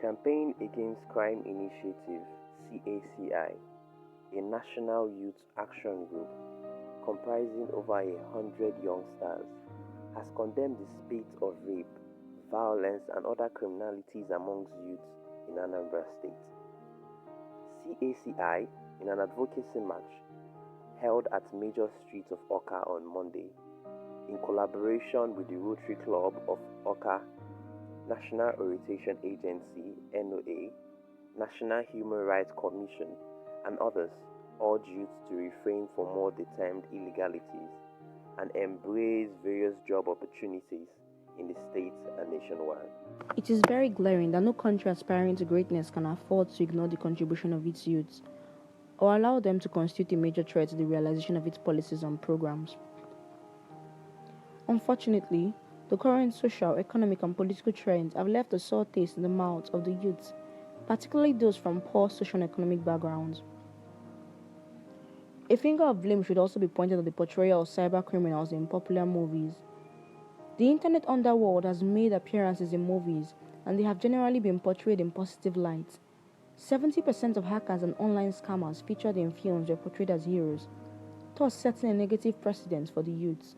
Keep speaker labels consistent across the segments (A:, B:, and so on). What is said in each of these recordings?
A: Campaign Against Crime Initiative (CACI), a national youth action group comprising over 100 youngsters, has condemned the spate of rape, violence, and other criminalities amongst youths in Anambra State. CACI, in an advocacy march held at major streets of Awka on Monday, in collaboration with the Rotary Club of Awka, National Orientation Agency (NOA), National Human Rights Commission, and others, urge youth to refrain from what they termed illegalities and embrace various job opportunities in the state and nationwide.
B: It is very glaring that no country aspiring to greatness can afford to ignore the contribution of its youths or allow them to constitute a major threat to the realization of its policies and programs. Unfortunately, the current social, economic, and political trends have left a sore taste in the mouths of the youths, particularly those from poor social and economic backgrounds. A finger of blame should also be pointed at the portrayal of cyber criminals in popular movies. The internet underworld has made appearances in movies, and they have generally been portrayed in positive light. 70% of hackers and online scammers featured in films were portrayed as heroes, thus setting a negative precedent for the youths.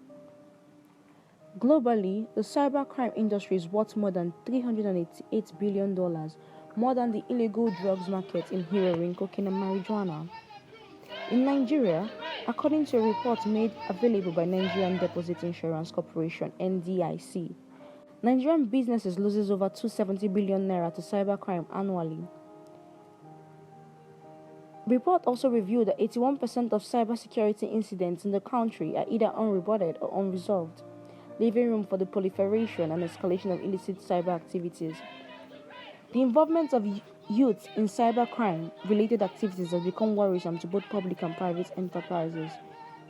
B: Globally, the cybercrime industry is worth more than $388 billion, more than the illegal drugs market in heroin, cocaine, and marijuana. In Nigeria, according to a report made available by Nigerian Deposit Insurance Corporation (NDIC), Nigerian businesses loses over 270 billion naira to cybercrime annually. The report also revealed that 81% of cybersecurity incidents in the country are either unreported or unresolved, leaving room for the proliferation and escalation of illicit cyber activities. The involvement of youth in cybercrime-related activities has become worrisome to both public and private enterprises.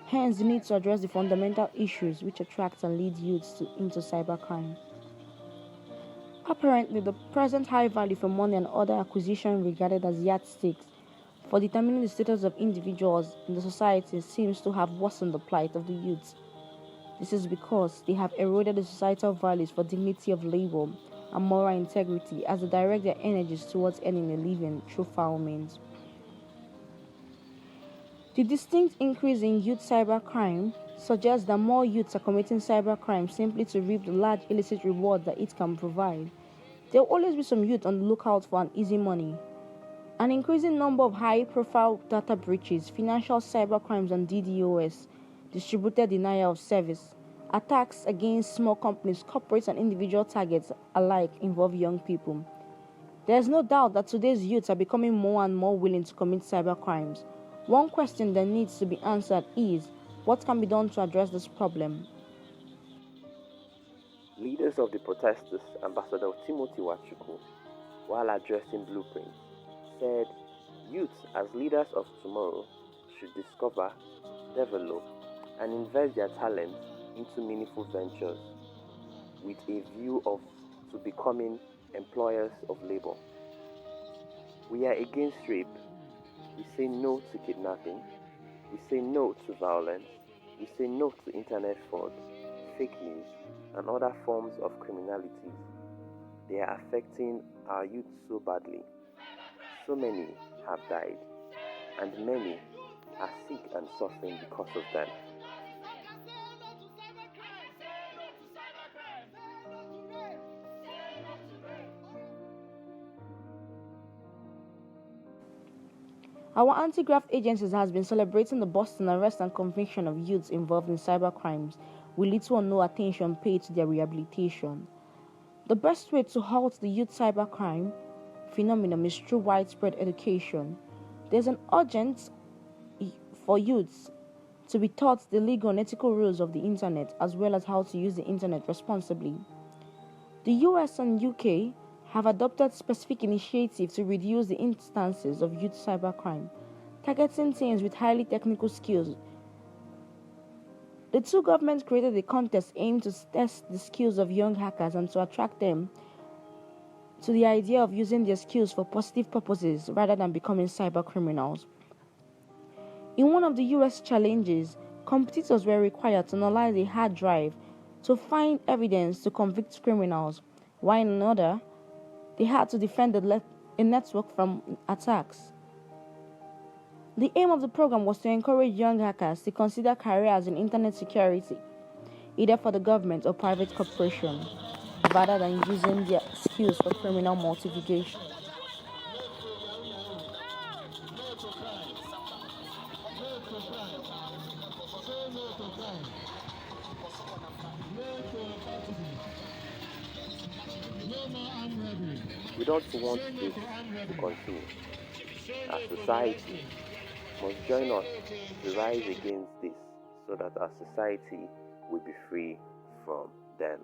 B: Hence, the need to address the fundamental issues which attract and lead youths into cybercrime. Apparently, the present high value for money and other acquisition regarded as yardsticks for determining the status of individuals in the society seems to have worsened the plight of the youths. This is because they have eroded the societal values for dignity of labor and moral integrity as they direct their energies towards earning a living through foul means. The distinct increase in youth cybercrime suggests that more youths are committing cybercrime simply to reap the large illicit reward that it can provide. There will always be some youth on the lookout for an easy money. An increasing number of high-profile data breaches, financial cybercrimes, and DDoS, distributed denial of service, attacks against small companies, corporates, and individual targets alike involve young people. There is no doubt that today's youths are becoming more and more willing to commit cybercrimes. One question that needs to be answered is, what can be done to address this problem?
A: Leaders of the protesters, Ambassador Timothy Nwachukwu, while addressing Blueprint, said youths as leaders of tomorrow should discover, develop, and invest their talents into meaningful ventures with a view to becoming employers of labor. We are against rape. We say no to kidnapping. We say no to violence. We say no to internet fraud, fake news, and other forms of criminalities. They are affecting our youth so badly. So many have died, and many are sick and suffering because of them.
B: Our anti-graft agencies has been celebrating the Boston arrest and conviction of youths involved in cybercrimes with little or no attention paid to their rehabilitation. The best way to halt the youth cybercrime phenomenon is through widespread education. There's an urgent for youths to be taught the legal and ethical rules of the internet as well as how to use the internet responsibly. The US and UK have adopted specific initiatives to reduce the instances of youth cybercrime, targeting teens with highly technical skills. The two governments created a contest aimed to test the skills of young hackers and to attract them to the idea of using their skills for positive purposes rather than becoming cyber criminals. In one of the US challenges, competitors were required to analyze a hard drive to find evidence to convict criminals, while in another, They had to defend a network from attacks. The aim of the program was to encourage young hackers to consider careers in internet security, either for the government or private corporation, rather than using their skills for criminal motivation.
A: We don't want this to continue. Our society must join us to rise against this so that our society will be free from them.